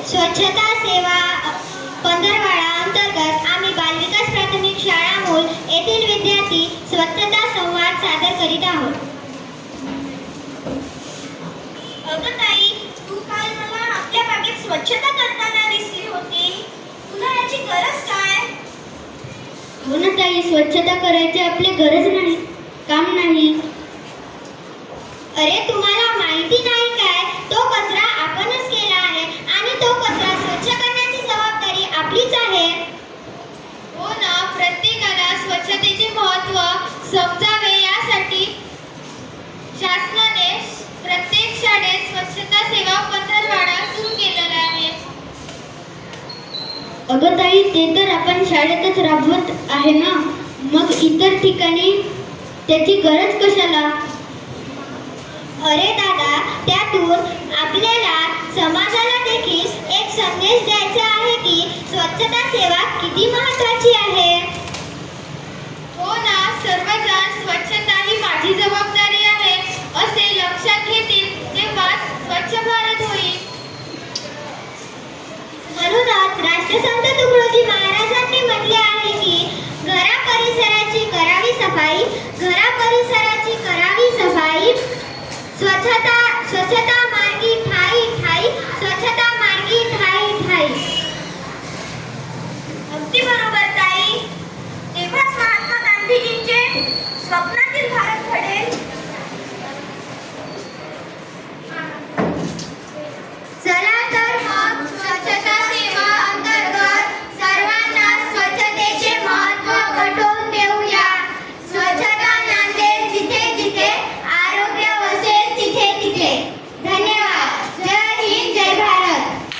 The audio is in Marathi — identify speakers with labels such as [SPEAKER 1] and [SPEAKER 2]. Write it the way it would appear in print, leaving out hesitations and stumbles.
[SPEAKER 1] स्वच्छता सेवा पंधरवाडा अंतर्गत आम्ही बालविकास प्राथमिक शाळा मूल येथील विद्यार्थी स्वच्छता संवाद सादर करीत आहोत.
[SPEAKER 2] अगं ताई, तू काल मला आपल्या बागेत स्वच्छता करताना दिसली होती. तुला याची गरज काय?
[SPEAKER 1] हो ना ताई, स्वच्छता करायची आपली गरज नाही, काम नाही. अरे तुम्हाला माहिती नाही काय, तो कचरा आपणच केला आहे आणि तो कचरा स्वच्छ करण्याची जबाबदारी आपलीच आहे.
[SPEAKER 2] हो ना, प्रत्येकाला स्वच्छतेचे महत्त्व समजावे यासाठी शासनाने प्रत्येक शाळेत स्वच्छता सेवा पंधरवाडा सुरू केलेला आहे.
[SPEAKER 1] अगं ताई, ते तर आपण शाळेतच राबवत आहे ना, मग इतर ठिकाणी त्याची गरज कशाला? अरे दादा, त्यातून आपल्याला समाजाला देखील एक संदेश द्यायचा आहे की स्वच्छता सेवा किती महत्त्वाची आहे.
[SPEAKER 2] हो ना, सर्वजण स्वच्छता ही माझी जबाबदारी आहे असे लक्षात घेतील तेव्हा स्वच्छ भारत होईल.
[SPEAKER 1] म्हणूनच राष्ट्रसंत तुकडोजी महाराजांनी म्हटले आहे की घरा परिसराची करावी सफाई, घरा परिसराची करावी सफाई, स्वच्छता मार्गी ठाई